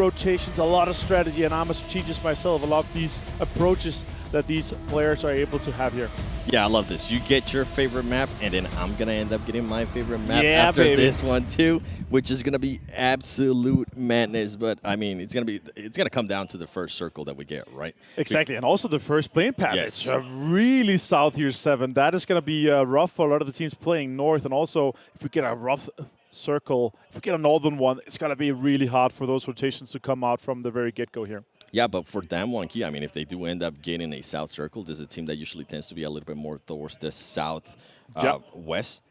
rotations, a lot of strategy, and I'm a strategist myself. I love these approaches that these players are able to have here. Yeah, I love this. You get your favorite map, and then I'm going to end up getting my favorite map after this one too, which is going to be absolute madness. But, I mean, it's going to come down to the first circle that we get, right? Exactly, and also the first plane path. It's really south here, 7. That is going to be rough for a lot of the teams playing north, and also if we get a rough circle, if we get a northern one, it's going to be really hard for those rotations to come out from the very get-go here. Yeah, but for Damwon-Kia, I mean, if they do end up getting a south circle, there's a team that usually tends to be a little bit more towards the south west.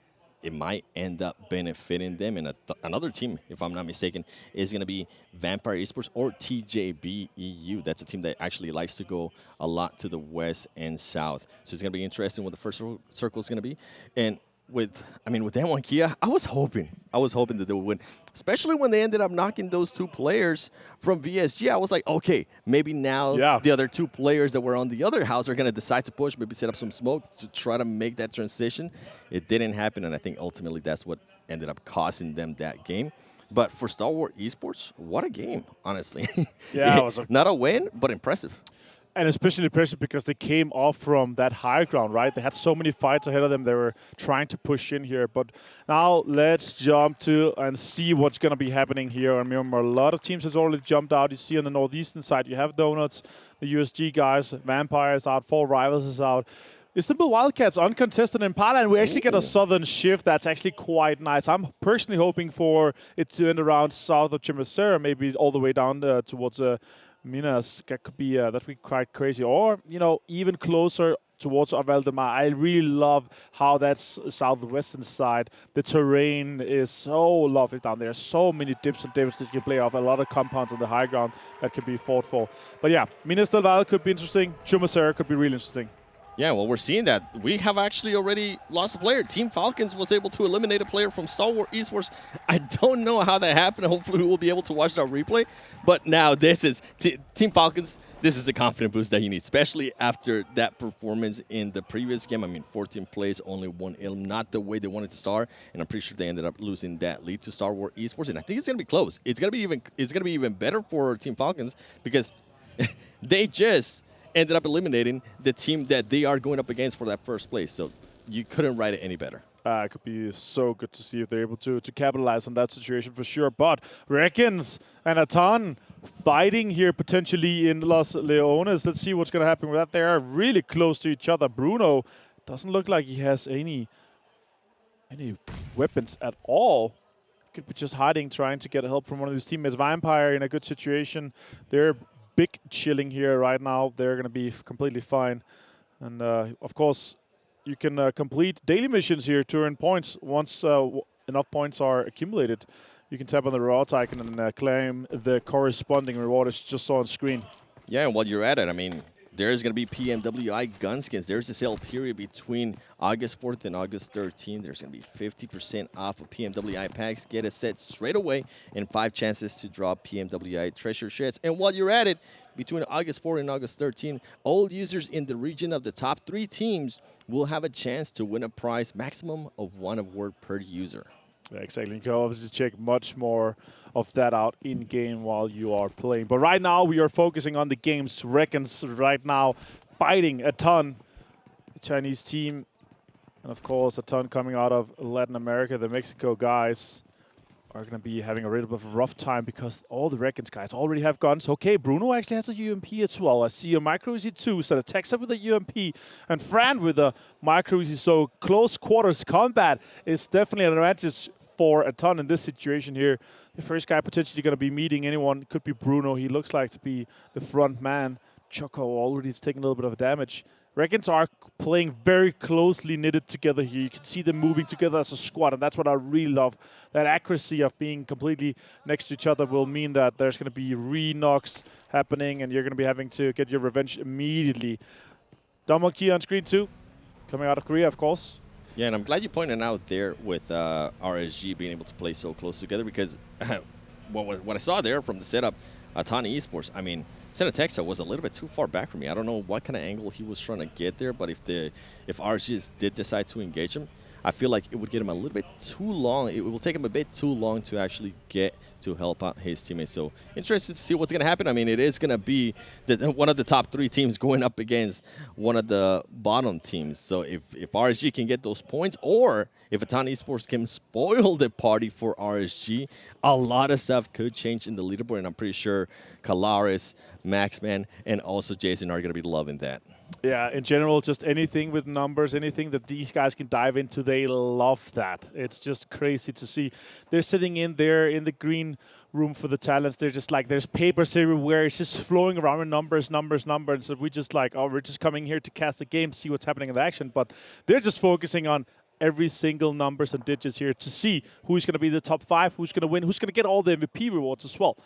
It might end up benefiting them. And another team, if I'm not mistaken, is going to be Vampire Esports or TJB EU. That's a team that actually likes to go a lot to the west and south. So it's going to be interesting what the first circle is going to be. And with Damwon-Kia, I was hoping that they would win, especially when they ended up knocking those 2 players from VSG. I was like, okay, maybe now the other 2 players that were on the other house are going to decide to push, maybe set up some smoke to try to make that transition. It didn't happen, and I think ultimately that's what ended up costing them that game. But for Star Wars Esports, what a game, honestly. Yeah, it was not a win, but impressive. And especially impressive because they came off from that high ground, right? They had so many fights ahead of them. They were trying to push in here. But now let's jump to and see what's going to be happening here on Miramar. A lot of teams have already jumped out. You see on the northeastern side, you have Donuts, the USG guys, Vampires out, 4 Rivals is out. Istanbul Wildcats uncontested in Impala, and we actually get a southern shift that's actually quite nice. I'm personally hoping for it to end around south of Chimasera, maybe all the way down towards Minas. That could be quite crazy, or even closer towards Valdemar. I really love how that's southwestern side. The terrain is so lovely down there. So many dips and divots that you can play off. A lot of compounds on the high ground that can be fought for. But yeah, Minas del Valle could be interesting. Chimasera could be really interesting. Yeah, well, we're seeing that. We have actually already lost a player. Team Falcons was able to eliminate a player from Star Wars Esports. I don't know how that happened. Hopefully, we will be able to watch that replay. But now this is Team Falcons. This is a confident boost that you need, especially after that performance in the previous game. I mean, 14 plays, only 1 ill, not the way they wanted to start. And I'm pretty sure they ended up losing that lead to Star Wars Esports. And I think it's going to be close. It's going to be even better for Team Falcons because they just ended up eliminating the team that they are going up against for that first place. So you couldn't write it any better. It could be so good to see if they're able to capitalize on that situation for sure. But Regan.s and Atan fighting here potentially in Los Leones. Let's see what's going to happen with that. They are really close to each other. Bruno doesn't look like he has any weapons at all. Could be just hiding, trying to get help from one of his teammates. Vampire in a good situation. They're big chilling here right now. They're going to be completely fine. And, of course, you can complete daily missions here to earn points. Once enough points are accumulated, you can tap on the reward icon and claim the corresponding reward as you just saw on screen. Yeah, and while you're at it, I mean, there's going to be PMWI gun skins. There's a sale period between August 4th and August 13th. There's going to be 50% off of PMWI packs. Get a set straight away and 5 chances to draw PMWI treasure chests. And while you're at it, between August 4th and August 13th, all users in the region of the top 3 teams will have a chance to win a prize, maximum of 1 award per user. Yeah, exactly. You can obviously check much more of that out in-game while you are playing. But right now, we are focusing on the games. Regan.s right now fighting a ton. The Chinese team, and of course, a ton coming out of Latin America. The Mexico guys are going to be having a little bit of a rough time because all the Regan.s guys already have guns. Okay, Bruno actually has a UMP as well. I see a Micro Uzi 2, so the Texas with a UMP, and Fran with a Micro Uzi. So close quarters combat is definitely an advantage for a ton in this situation here. The first guy potentially going to be meeting anyone could be Bruno. He looks like to be the front man. Choco already is taking a little bit of damage. Regan.s are playing very closely knitted together here. You can see them moving together as a squad, and that's what I really love. That accuracy of being completely next to each other will mean that there's going to be re-knocks happening, and you're going to be having to get your revenge immediately. Damwon-Kia on screen too, coming out of Korea, of course. Yeah, and I'm glad you pointed out there with RSG being able to play so close together because what I saw there from the setup, Tani Esports, I mean, Sanhok.CEST was a little bit too far back for me. I don't know what kind of angle he was trying to get there, but if RSG did decide to engage him, I feel like it would get him a little bit too long. It will take him a bit too long to actually get to help out his teammates. So interested to see what's going to happen. I mean, it is going to be one of the top 3 teams going up against one of the bottom teams. So if RSG can get those points, or if Atan Esports can spoil the party for RSG, a lot of stuff could change in the leaderboard, and I'm pretty sure Kalaris, Maxman, and also Jason are going to be loving that. Yeah, in general, just anything with numbers, anything that these guys can dive into, they love that. It's just crazy to see. They're sitting in there in the green room for the talents. They're just like, there's papers everywhere. It's just flowing around with numbers. So we just like, oh, we're just coming here to cast the game, see what's happening in the action. But they're just focusing on every single numbers and digits here to see who's going to be the top 5, who's going to win, who's going to get all the MVP rewards as well.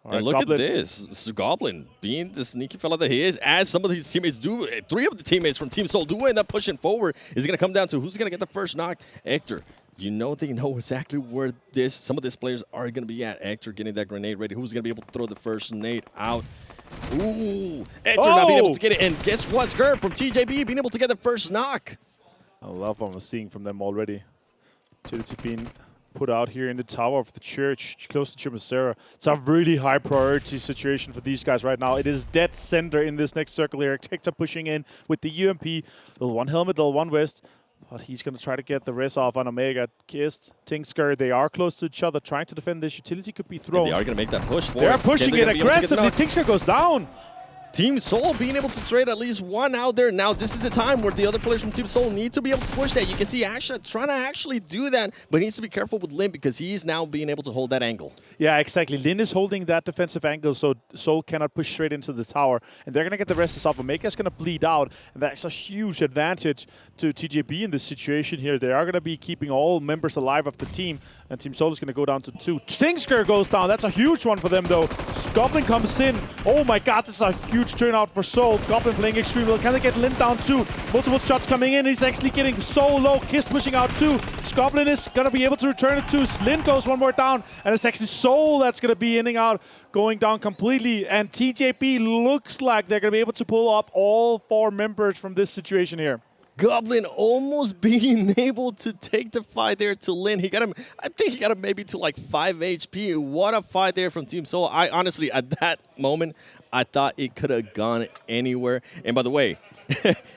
All and right, look Goblin. At this. So Goblin, being the sneaky fella that he is, as some of his teammates do, 3 of the teammates from Team Soul do end up pushing forward. Is going to come down to who's going to get the first knock. Hector, they know exactly where some of these players are going to be at. Hector getting that grenade ready. Who's going to be able to throw the first nade out? Ooh, Hector not being able to get it. And guess what, Skirp from TJB being able to get the first knock. I love what I'm seeing from them already. Utility being put out here in the tower of the church, close to Chimacera. It's a really high priority situation for these guys right now. It is dead center in this next circle here. Hector pushing in with the UMP. Little one helmet, little one vest. But he's going to try to get the rest off on Omega. CEST, Tingsker, they are close to each other, trying to defend this. Utility could be thrown. And they are going to make that push for They are pushing it aggressively. Tingsker goes down. Team Soul being able to trade at least one out there. Now, this is the time where the other players from Team Soul need to be able to push that. You can see Asha trying to actually do that, but he needs to be careful with Lin because he's now being able to hold that angle. Yeah, exactly. Lin is holding that defensive angle, so Soul cannot push straight into the tower. And they're going to get the rest off. Omega's going to bleed out, and that's a huge advantage to TJB in this situation here. They are going to be keeping all members alive of the team, and Team Soul is going to go down to 2. Stingsker goes down. That's a huge one for them, though. Goblin comes in. Oh my god, this is a huge turnout for Soul. Goblin playing extremely well. Can they get Lin down too? Multiple shots coming in. He's actually getting so low. Kiss pushing out too. Goblin is going to be able to return it too. Lin goes one more down. And it's actually Soul that's going to be ending out going down completely. And TJP looks like they're going to be able to pull up all 4 members from this situation here. Goblin almost being able to take the fight there to Lin. He got him, I think he got him maybe to like 5 HP. What a fight there from Team Soul. I honestly, at that moment, I thought it could have gone anywhere. And by the way,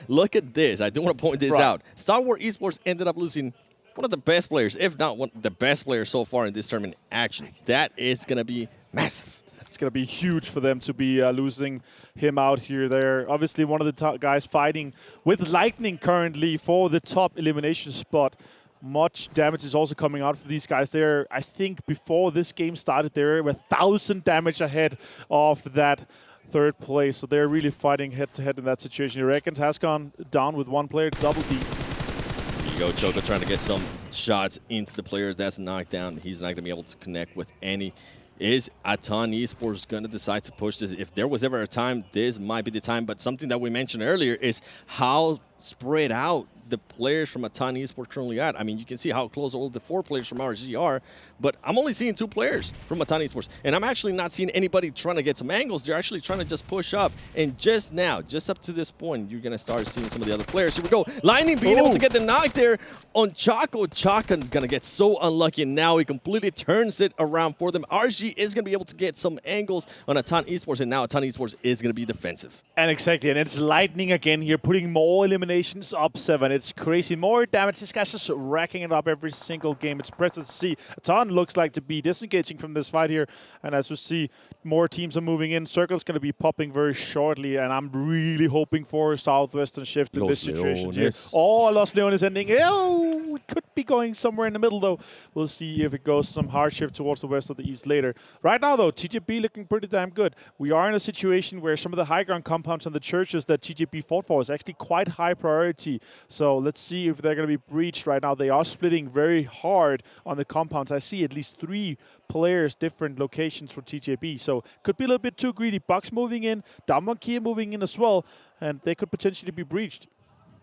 look at this. I do want to point this out. Star Wars Esports ended up losing one of the best players, if not one of the best players so far in this tournament action. That is going to be massive. It's going to be huge for them to be losing him out here. They're obviously one of the top guys fighting with Lightning currently for the top elimination spot. Much damage is also coming out for these guys. They're, I think, before this game started, they were 1,000 damage ahead of that 3rd place. So they're really fighting head-to-head in that situation. Regan has gone down with 1 player, double D. Here you go, Choco trying to get some shots into the player that's knocked down. He's not going to be able to connect with any. Is Atan Esports going to decide to push this? If there was ever a time, this might be the time. But something that we mentioned earlier is how spread out the players from Atan Esports currently at. I mean, you can see how close all the 4 players from RSG are, but I'm only seeing 2 players from Atan Esports, and I'm actually not seeing anybody trying to get some angles. They're actually trying to just push up, and just now, just up to this point, you're going to start seeing some of the other players. Here we go. Lightning being able to get the knock there on Chaco. Chaco going to get so unlucky, and now he completely turns it around for them. RSG is going to be able to get some angles on Atan Esports, and now Atan Esports is going to be defensive. And exactly, and it's Lightning again here, putting more eliminations up 7. It's crazy. More damage. This guy's just racking it up every single game. It's impressive to see. Atan looks like to be disengaging from this fight here. And as we see, more teams are moving in. Circle's going to be popping very shortly. And I'm really hoping for a southwestern shift in this situation here. Oh, Los Leones ending. Oh, it could be going somewhere in the middle, though. We'll see if it goes some hard shift towards the west or the east later. Right now, though, TJP looking pretty damn good. We are in a situation where some of the high ground compounds and the churches that TJP fought for is actually quite high priority. So let's see if they're going to be breached right now. They are splitting very hard on the compounds. I see at least 3 players, different locations for TJB. So could be a little bit too greedy. Bucks moving in, Damonkey moving in as well, and they could potentially be breached.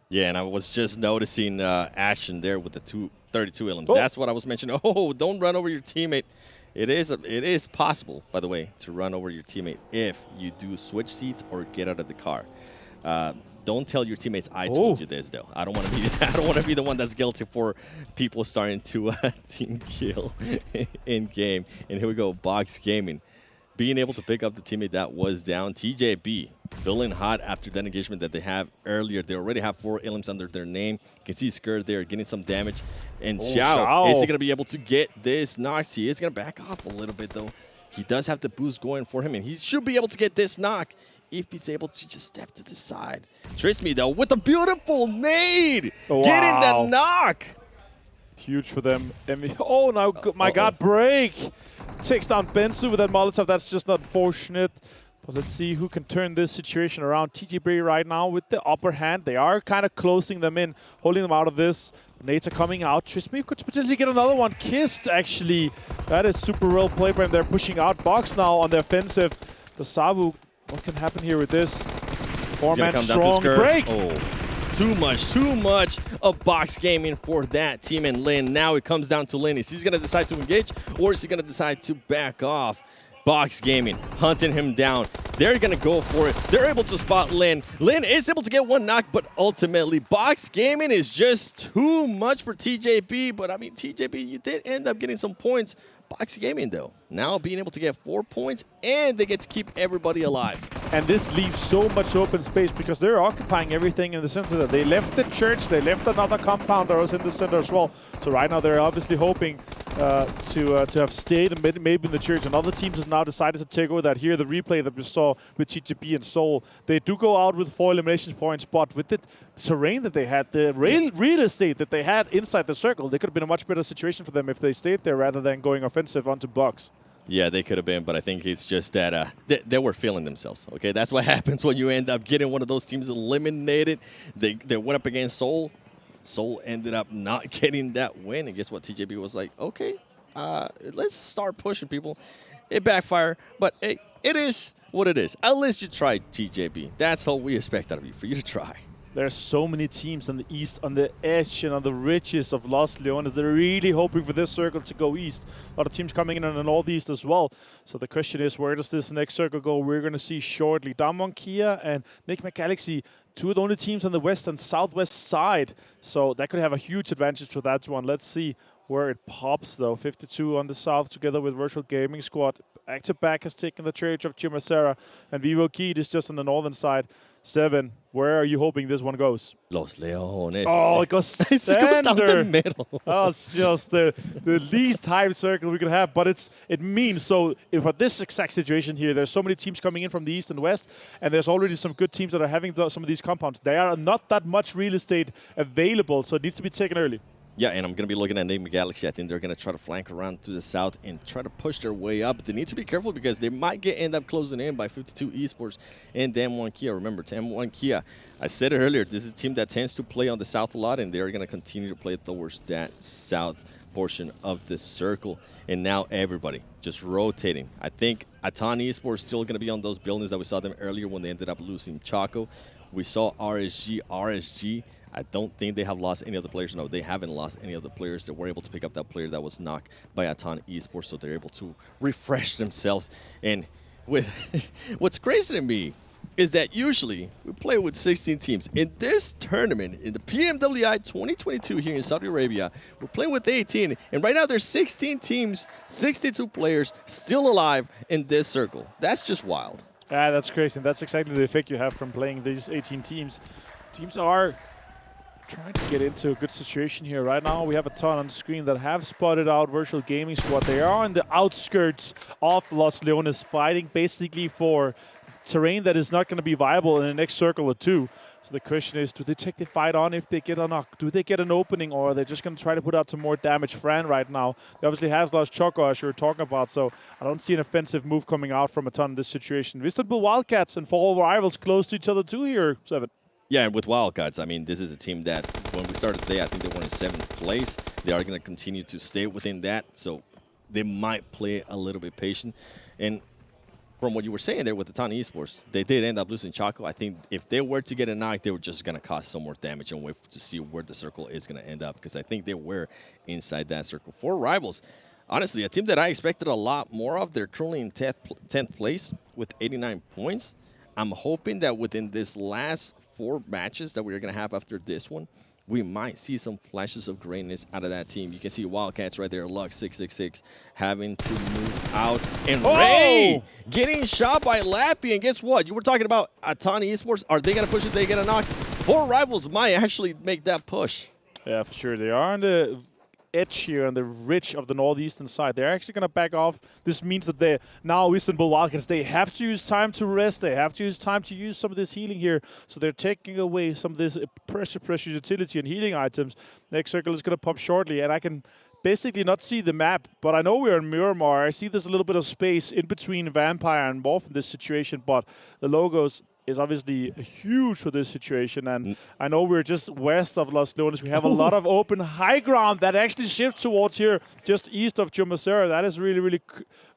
Yeah, and I was just noticing action there with the 32 elims. Oh. That's what I was mentioning. Oh, don't run over your teammate. It is possible, by the way, to run over your teammate if you do switch seats or get out of the car. Don't tell your teammates I told you this, though. I don't want to be. I don't want to be the one that's guilty for people starting to team kill in game. And here we go, Box Gaming, being able to pick up the teammate that was down. TJB feeling hot after that engagement that they have earlier. They already have 4 elims under their name. You can see Skirt there getting some damage. And Xiao, is he going to be able to get this knock? He is going to back off a little bit, though. He does have the boost going for him, and he should be able to get this knock if he's able to just step to the side. Trisme, though, with a beautiful nade, getting the knock. Huge for them. Oh, now, my God, break. Takes down Bensu with that Molotov. That's just not fortunate. But let's see who can turn this situation around. TGB right now with the upper hand. They are kind of closing them in, holding them out of this. Nades are coming out. Trisme could potentially get another one. Kissed, actually. That is super well played by them. They're pushing out Box now on the offensive. The Sabu, what can happen here with this? 4-man strong break. Oh, too much of Box Gaming for that team. And Lin, now it comes down to Lin. Is he going to decide to engage, or is he going to decide to back off? Box Gaming hunting him down. They're going to go for it. They're able to spot Lin. Lin is able to get one knock, but ultimately Box Gaming is just too much for TJB. But I mean, TJB, you did end up getting some points. Box Gaming, though, now being able to get 4 points, and they get to keep everybody alive. And this leaves so much open space because they're occupying everything in the center. They left the church, they left another compound that was in the center as well. So right now they're obviously hoping to have stayed and maybe in the church. And other teams have now decided to take over that. Here, the replay that we saw with TGB and Seoul, they do go out with 4 elimination points, but with the terrain that they had, the real estate that they had inside the circle, they could have been a much better situation for them if they stayed there rather than going offensive onto Box. Yeah, they could have been, but I think it's just that they were feeling themselves. Okay, that's what happens when you end up getting one of those teams eliminated. They went up against Seoul. Seoul ended up not getting that win, and guess what? TJB was like, okay, let's start pushing people. It backfired, but hey, it is what it is. At least you tried, TJB. That's all we expect out of you, for you to try. There's so many teams on the east, on the edge and on the ridges of Los Leones. They're really hoping for this circle to go east. A lot of teams coming in on the northeast as well. So the question is, where does this next circle go? We're going to see shortly. Damwon Kia and Nick McGalaxy, 2 of the only teams on the west and southwest side. So that could have a huge advantage for that one. Let's see where it pops, though. 52 on the south together with Virtual Gaming Squad. Back-to-back has taken the Church of Chimacera. And Vivo Kid is just on the northern side. 7, where are you hoping this one goes? Los Leones. Oh, it goes it goes down the middle. Oh, it's just the least hype circle we could have, but it means so. If at this exact situation here, there's so many teams coming in from the east and west, and there's already some good teams that are having some of these compounds. There are not that much real estate available, so it needs to be taken early. Yeah, and I'm going to be looking at Name Galaxy. I think they're going to try to flank around to the south and try to push their way up. They need to be careful because they might end up closing in by 52 Esports and Damwon Kia. Remember, Damwon Kia, I said it earlier, this is a team that tends to play on the south a lot, and they're going to continue to play towards that south portion of the circle. And now everybody just rotating. I think Atan Esports still going to be on those buildings that we saw them earlier when they ended up losing Choco. We saw RSG. I don't think they have lost any of the players. No, they haven't lost any of the players. They were able to pick up that player that was knocked by Atan Esports, so they're able to refresh themselves. And with what's crazy to me is that usually we play with 16 teams. In this tournament, in the PMWI 2022 here in Saudi Arabia, we're playing with 18. And right now there's 16 teams, 62 players still alive in this circle. That's just wild. Yeah, that's crazy. And that's exactly the effect you have from playing these 18 teams. Teams are trying to get into a good situation here. Right now, we have a ton on the screen that have spotted out Virtual Gaming Squad. They are on the outskirts of Los Leones, fighting basically for terrain that is not going to be viable in the next circle or 2. So the question is, do they take the fight on if they get a knock? Do they get an opening, or are they just going to try to put out some more damage? Fran right now, they obviously has lost Choco, as you were talking about, so I don't see an offensive move coming out from a ton in this situation. Istanbul Wildcats and Fall Rivals close to each other too here, 7. Yeah, and with Wildcats, I mean, this is a team that when we started today, I think they were in 7th place. They are going to continue to stay within that, so they might play a little bit patient. And from what you were saying there with the Atan Esports, they did end up losing Choco. I think if they were to get a knock, they were just going to cause some more damage and wait to see where the circle is going to end up, because I think they were inside that circle. For Rivals, honestly, a team that I expected a lot more of. They're currently in 10th place with 89 points. I'm hoping that within this last 4 matches that we're going to have after this one, we might see some flashes of greatness out of that team. You can see Wildcats right there, Luck666, having to move out. And Ray getting shot by Lappy. And guess what? You were talking about Atani Esports. Are they going to push it? They get a knock? 4 rivals might actually make that push. Yeah, for sure. They are on the edge here on the ridge of the northeastern side. They're actually going to back off. This means that they now Istanbul Wildcats, they have to use time to rest. They have to use time to use some of this healing here. So they're taking away some of this pressure utility and healing items. Next circle is going to pop shortly, and I can basically not see the map, but I know we're in Miramar. I see there's a little bit of space in between Vampire and Morph in this situation, but the logos is obviously huge for this situation, and I know we're just west of Los Leones. We have a lot of open high ground that actually shifts towards here, just east of Chumacero. That is really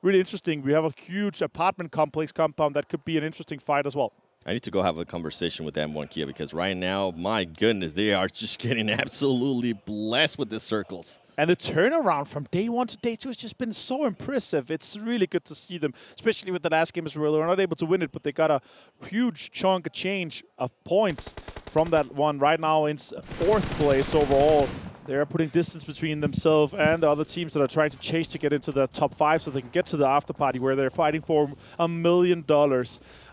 interesting. We have a huge apartment complex compound that could be an interesting fight as well. I need to go have a conversation with M1 Kia because right now, my goodness, they are just getting absolutely blessed with the circles. And the turnaround from day 1 to day 2 has just been so impressive. It's really good to see them, especially with the last game as well. They were not able to win it, but they got a huge chunk of change of points from that one. Right now in 4th place overall. They're putting distance between themselves and the other teams that are trying to chase to get into the top 5 so they can get to the after party where they're fighting for $1 million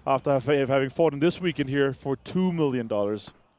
after having fought in this weekend here for $2 million.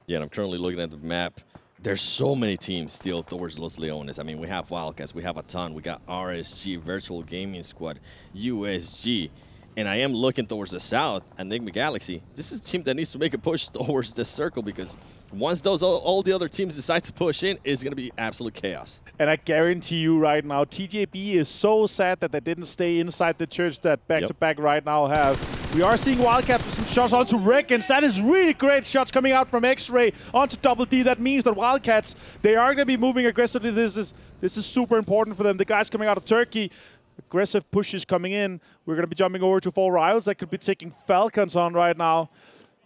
Yeah, and I'm currently looking at the map. There's so many teams still towards Los Leones. I mean, we have Wildcats, we have a ton. We got RSG, Virtual Gaming Squad, USG. And I am looking towards the south, Enigma Galaxy. This is a team that needs to make a push towards the circle because once all the other teams decide to push in, it's going to be absolute chaos. And I guarantee you right now, TJB is so sad that they didn't stay inside the church that back-to-back right now have. We are seeing Wildcats with some shots onto Regan.s. That is really great shots coming out from X-Ray onto Double D. That means that Wildcats, they are going to be moving aggressively. This is super important for them. The guys coming out of Turkey, aggressive pushes coming in. We're going to be jumping over to 4 rivals that could be taking Falcons on right now.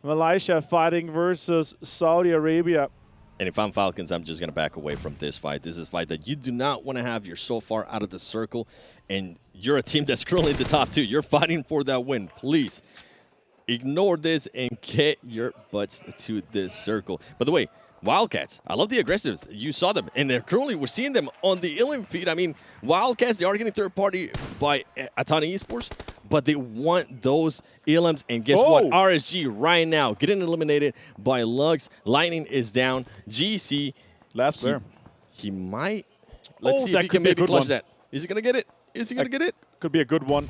Malaysia fighting versus Saudi Arabia. And if I'm Falcons, I'm just going to back away from this fight. This is a fight that you do not want to have. You're so far out of the circle, and you're a team that's currently in the top 2. You're fighting for that win. Please ignore this and get your butts to this circle. By the way, Wildcats, I love the aggressives. You saw them, and we're seeing them on the Illim feed. I mean, Wildcats, they are getting third party by Atani Esports, but they want those Illims, and guess what? RSG right now getting eliminated by Lugs. Lightning is down. GC. Last player. He might. Let's see if he can maybe clutch that. Is he going to get it? Is he going to get it? Could be a good one.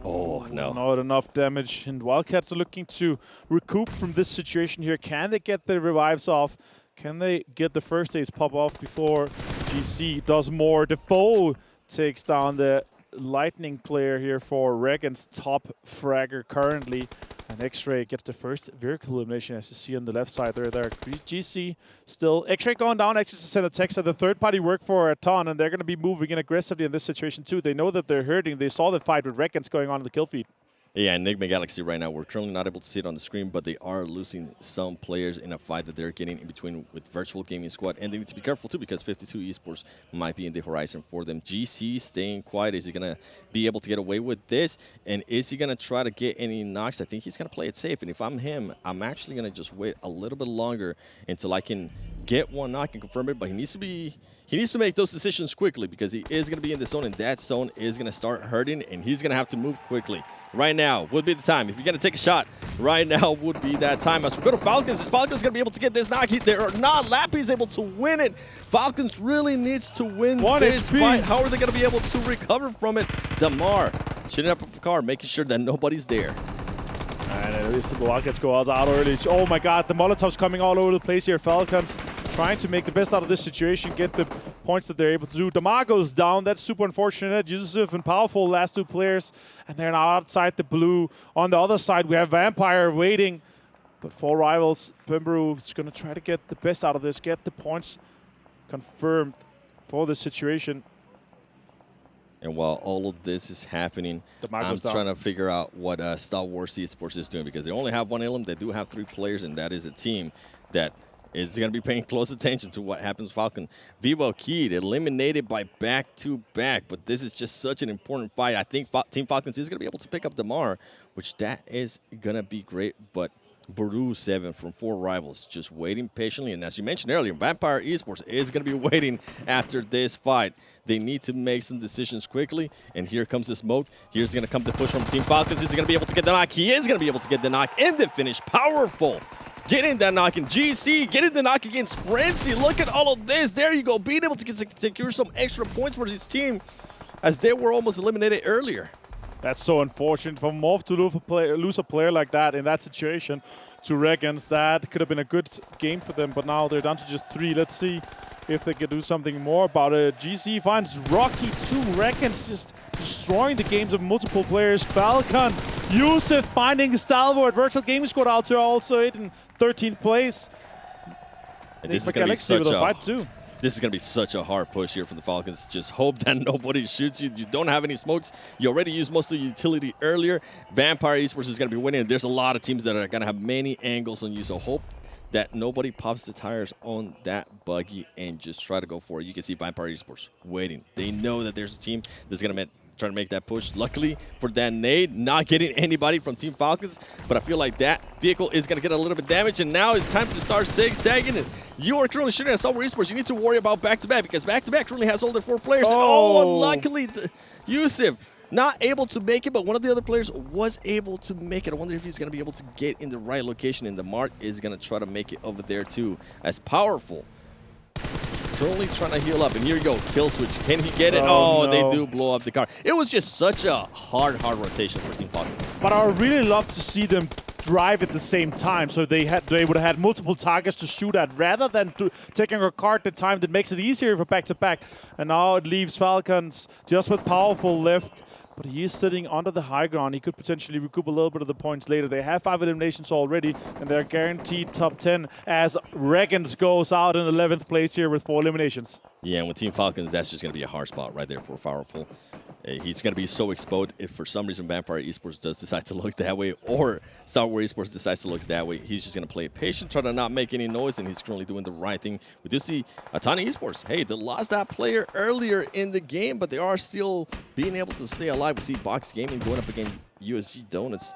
Oh, no. Not enough damage. And Wildcats are looking to recoup from this situation here. Can they get the revives off? Can they get the first aids pop off before GC does more? Defoe takes down the Lightning player here for Regan.s, top fragger currently. And X-Ray gets the first vehicle elimination, as you see on the left side there. GC still. X-Ray going down, actually to send a text at the third-party work for a ton, and they're going to be moving in aggressively in this situation too. They know that they're hurting. They saw the fight with Regan.s going on in the kill feed. Yeah, Enigma Galaxy right now, we're currently not able to see it on the screen, but they are losing some players in a fight that they're getting in between with Virtual Gaming Squad. And they need to be careful, too, because 52 Esports might be in the horizon for them. GC staying quiet. Is he going to be able to get away with this? And is he going to try to get any knocks? I think he's going to play it safe. And if I'm him, I'm actually going to just wait a little bit longer until I can get one knock and confirm it. But he needs to make those decisions quickly because he is going to be in the zone, and that zone is going to start hurting, and he's going to have to move quickly. Right now would be the time. If you're going to take a shot, right now would be that time. As we go to Falcons, is Falcons going to be able to get this knock? They are not. Lappy's able to win it. Falcons really needs to win this fight. How are they going to be able to recover from it? Damar shooting up the car, making sure that nobody's there. And at least the Wildcats go out early. Oh my god, the Molotovs coming all over the place here. Falcons trying to make the best out of this situation, get the points that they're able to do. Damar goes down. That's super unfortunate. Yusuf and Powerful, last 2 players, and they're now outside the blue. On the other side, we have Vampire waiting, but 4 rivals. Pembroo is going to try to get the best out of this, get the points confirmed for this situation. And while all of this is happening, I'm trying to figure out what Star Wars Esports is doing because they only have 1 Illim. They do have 3 players, and that is a team that is going to be paying close attention to what happens. Falcon, Vivo Keyed eliminated by back-to-back, but this is just such an important fight. I think Team Falcons is going to be able to pick up Damar, which that is going to be great, but Baru 7 from 4 rivals just waiting patiently. And as you mentioned earlier, Vampire Esports is going to be waiting after this fight. They need to make some decisions quickly. And here comes the smoke. Here's going to come the push from Team Falcons. Is he going to be able to get the knock? He is going to be able to get the knock in the finish. Powerful. Getting that knock in GC, getting the knock against Frenzy. Look at all of this. There you go. Being able to secure some extra points for his team as they were almost eliminated earlier. That's so unfortunate for Morph to lose a player like that in that situation to Regan.s. That could have been a good game for them, but now they're down to just 3. Let's see if they can do something more about it. GC finds Rocky 2. Regan.s just destroying the games of multiple players. Falcon, Yusuf finding Stalwart. Virtual Gaming Squad out there also in 13th place. And this is going to be such a fight too. This is going to be such a hard push here for the Falcons. Just hope that nobody shoots you. You don't have any smokes. You already used most of your utility earlier. Vampire Esports is going to be winning. There's a lot of teams that are going to have many angles on you. So hope that nobody pops the tires on that buggy and just try to go for it. You can see Vampire Esports waiting. They know that there's a team that's going to try to make that push. Luckily for that nade, not getting anybody from Team Falcons, but I feel like that vehicle is going to get a little bit damaged, and now it's time to start zigzagging. And you are currently shooting at Silver Esports. You need to worry about back-to-back because back-to-back currently has all the 4 players. Oh, and unluckily, Yusuf not able to make it, but one of the other players was able to make it. I wonder if he's going to be able to get in the right location, and the Mark is going to try to make it over there too. As powerful. Currently trying to heal up, and here you go, kill switch. Can he get it? Oh, no. They do blow up the car. It was just such a hard rotation for Team Falcons. But I would really love to see them drive at the same time, so they would have had multiple targets to shoot at, rather than taking a card at a time. That makes it easier for back-to-back. And now it leaves Falcons just with powerful left. But he is sitting under the high ground. He could potentially recoup a little bit of the points later. They have 5 eliminations already, and they're guaranteed top 10 as Regan.s goes out in 11th place here with 4 eliminations. Yeah, and with Team Falcons, that's just going to be a hard spot right there for Powerful. He's going to be so exposed if for some reason Vampire Esports does decide to look that way, or Star Wars Esports decides to look that way. He's just going to play it patient, try to not make any noise, and he's currently doing the right thing. We do see Atani Esports. Hey, they lost that player earlier in the game, but they are still being able to stay alive. We see Box Gaming going up against USG Donuts.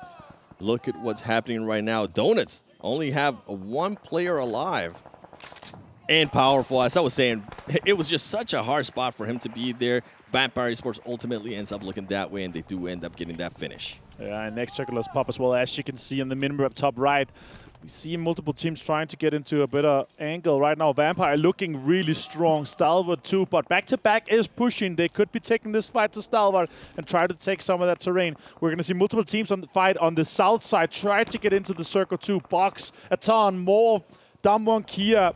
Look at what's happening right now. Donuts only have 1 player alive. And Powerful, as I was saying, it was just such a hard spot for him to be there. Vampire Esports ultimately ends up looking that way, and they do end up getting that finish. Yeah, and next Chocolat's pop as well. As you can see on the minimap top right, we see multiple teams trying to get into a better angle right now. Vampire looking really strong. Stalwart too, but back-to-back is pushing. They could be taking this fight to Stalwart and try to take some of that terrain. We're going to see multiple teams on the fight on the south side try to get into the circle too. Box, Atan, Morph, Damwon, Kia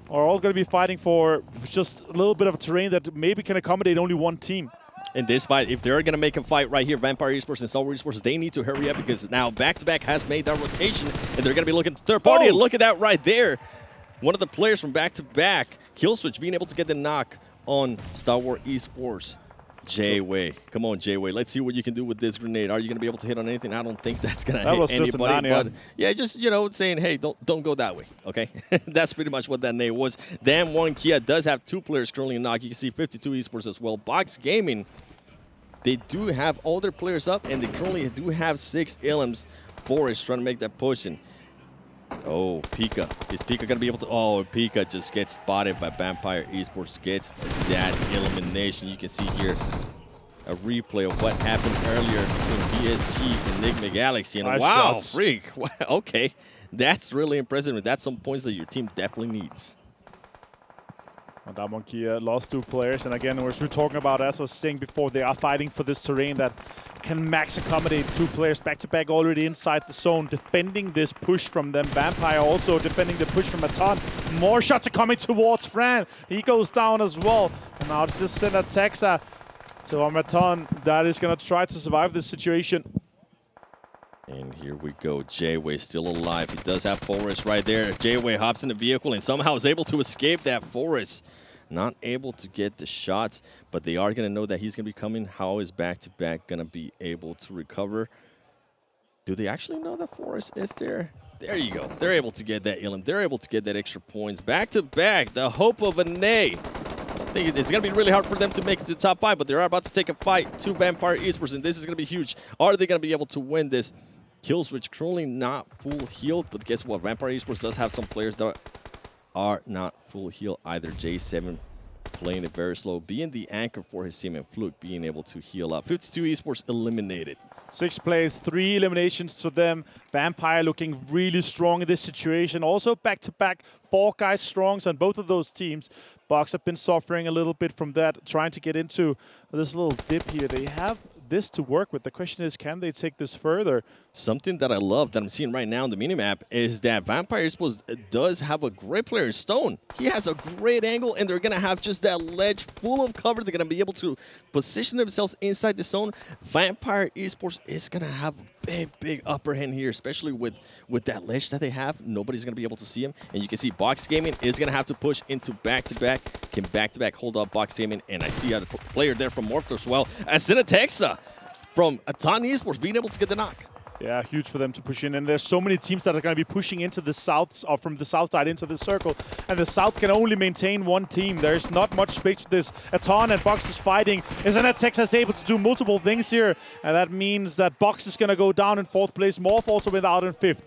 are all going to be fighting for just a little bit of terrain that maybe can accommodate only 1 team. In this fight, if they're going to make a fight right here, Vampire Esports and Star Wars Esports, they need to hurry up because now back-to-back has made that rotation, and they're going to be looking third party. And look at that right there. One of the players from back-to-back, Killswitch, being able to get the knock on Star Wars Esports. J-Way. Come on, J-Way. Let's see what you can do with this grenade. Are you going to be able to hit on anything? I don't think that's going to hit anybody. But yeah, just, you know, saying, hey, don't go that way, okay? That's pretty much what that nade was. Damwon Kia does have 2 players currently in knock. You can see 52 Esports as well. Box Gaming, they do have all their players up, and they currently do have 6 Ilms. Forest trying to make that push. And oh, Pika. Is Pika going to be able to? Oh, Pika just gets spotted by Vampire Esports. Gets that elimination. You can see here a replay of what happened earlier between PSG and Enigma Galaxy. And nice wow, shots. freak. Okay. That's really impressive. And that's some points that your team definitely needs. Damwon Kia lost 2 players, and again, as we're talking about, as I was saying before, they are fighting for this terrain that can max accommodate 2 players back-to-back already inside the zone, defending this push from them. Vampire also defending the push from Atan. More shots are coming towards Fran. He goes down as well. And now it's just send a Texa to Atan that is going to try to survive this situation. And here we go. J-Way still alive. He does have Forest right there. J-Way hops in the vehicle and somehow is able to escape that Forest. Not able to get the shots, but they are going to know that he's going to be coming. How is back-to-back going to be able to recover? Do they actually know that Forest is there? There you go. They're able to get that elim. They're able to get that extra points. Back to back, the hope of an A. I think it's going to be really hard for them to make it to the top 5, but they're about to take a fight to Vampire Esports, and this is going to be huge. Are they going to be able to win this? Killswitch currently not full healed, but guess what? Vampire Esports does have some players that are not full heal either. J7 playing it very slow, being the anchor for his team, and Fluke being able to heal up. 52 Esports eliminated. 6 plays, 3 eliminations to them. Vampire looking really strong in this situation. Also back-to-back, 4 guys strong on both of those teams. Bucks have been suffering a little bit from that, trying to get into this little dip here. They have this to work with. The question is, can they take this further? Something that I love that I'm seeing right now in the minimap is that Vampire Esports does have a great player in Stone. He has a great angle, and they're going to have just that ledge full of cover. They're going to be able to position themselves inside the zone. Vampire Esports is going to have a big upper hand here, especially with that ledge that they have. Nobody's going to be able to see him. And you can see Box Gaming is going to have to push into back-to-back. Can back-to-back hold up Box Gaming, and I see a player there from Morph as well. As Texa from Atan Esports being able to get the knock. Yeah, huge for them to push in. And there's so many teams that are going to be pushing into the south, or from the south side into the circle. And the south can only maintain one team. There's not much space for this. Atan and Box is fighting. Isn't that Texas able to do multiple things here? And that means that Box is going to go down in 4th place. Morph also without in 5th.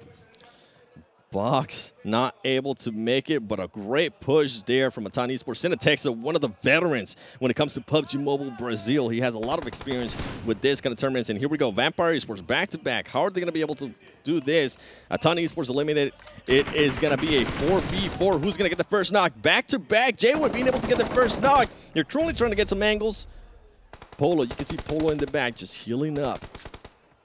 Box not able to make it, but a great push there from Atan Esports. Texa, one of the veterans when it comes to PUBG Mobile Brazil. He has a lot of experience with this kind of tournaments. And here we go, Vampire Esports back-to-back. How are they going to be able to do this? Atan Esports eliminated. It is going to be a 4v4. Who's going to get the first knock? Back-to-back. J1 being able to get the first knock. They're currently trying to get some angles. Polo, you can see Polo in the back just healing up.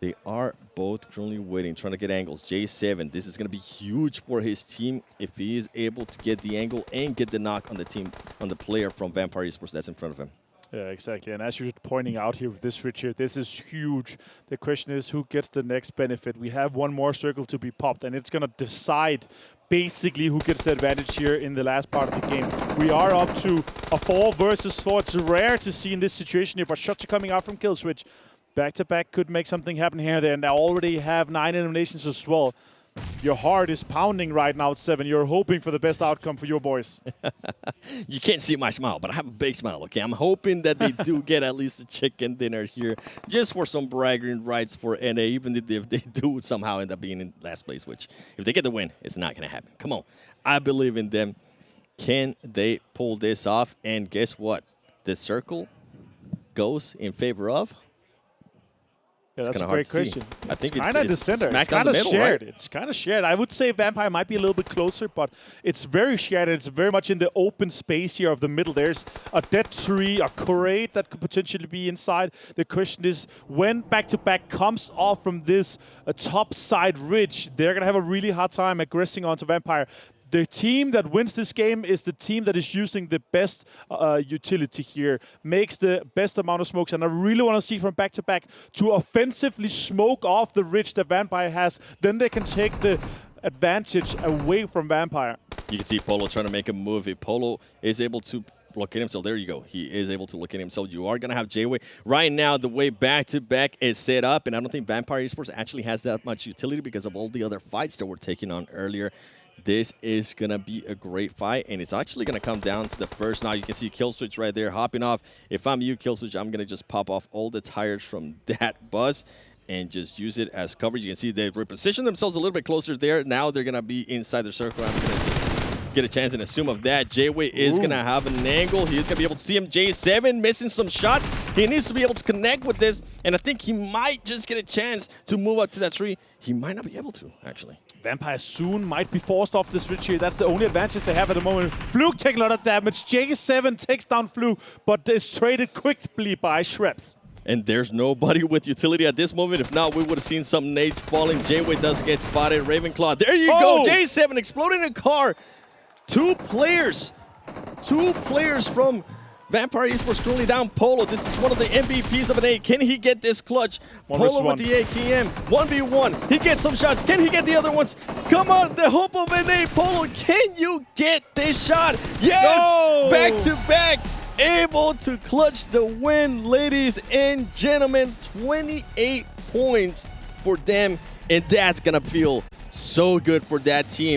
They are both currently waiting, trying to get angles. J7, this is going to be huge for his team if he is able to get the angle and get the knock on the team, on the player from Vampire Esports that's in front of him. Yeah, exactly. And as you're pointing out here with this Rich here, this is huge. The question is, who gets the next benefit? We have one more circle to be popped, and it's going to decide basically who gets the advantage here in the last part of the game. We are up to a 4 versus 4. It's rare to see in this situation here, but shots are coming out from Killswitch. Back-to-back could make something happen here and there, and they already have 9 eliminations as well. Your heart is pounding right now at 7. You're hoping for the best outcome for your boys. You can't see my smile, but I have a big smile, okay? I'm hoping that they do get at least a chicken dinner here just for some bragging rights for NA, even if they do somehow end up being in last place, which if they get the win, it's not going to happen. Come on. I believe in them. Can they pull this off? And guess what? The circle goes in favor of... Yeah, that's a great question. I think it's kind of the center. It's kind of shared. Right? It's kind of shared. I would say Vampire might be a little bit closer, but it's very shared. It's very much in the open space here of the middle. There's a dead tree, a crate that could potentially be inside. The question is, when back-to-back comes off from this top side ridge, they're going to have a really hard time aggressing onto Vampire. The team that wins this game is the team that is using the best utility here, makes the best amount of smokes, and I really want to see from back-to-back to offensively smoke off the ridge that Vampire has. Then they can take the advantage away from Vampire. You can see Polo trying to make a move. If Polo is able to locate himself, there you go. He is able to locate himself. You are going to have J-Way. Right now, the way back-to-back is set up, and I don't think Vampire Esports actually has that much utility because of all the other fights that were taking on earlier. This is going to be a great fight, and it's actually going to come down to the first. Now you can see Killswitch right there hopping off. If I'm you, Killswitch, I'm going to just pop off all the tires from that bus and just use it as coverage. You can see they reposition themselves a little bit closer there. Now they're going to be inside the circle. I'm going to just get a chance and assume of that. J-Way is going to have an angle. He is going to be able to see him. J7 missing some shots. He needs to be able to connect with this, and I think he might just get a chance to move up to that tree. He might not be able to, actually. Vampire soon might be forced off this ridge here. That's the only advantage they have at the moment. Fluke taking a lot of damage. J7 takes down Fluke, but is traded quickly by Shreps. And there's nobody with utility at this moment. If not, we would have seen some nades falling. J-Way does get spotted. Ravenclaw, there you go. J7 exploding a car. 2 players. 2 players from Vampire Esports currently down. Polo, this is one of the MVPs of an A. Can he get this clutch? Polo with the AKM. 1v1. He gets some shots. Can he get the other ones? Come on, the hope of an A. Polo, can you get this shot? Yes! Back to back. Able to clutch the win, ladies and gentlemen. 28 points for them, and that's going to feel So good for that team.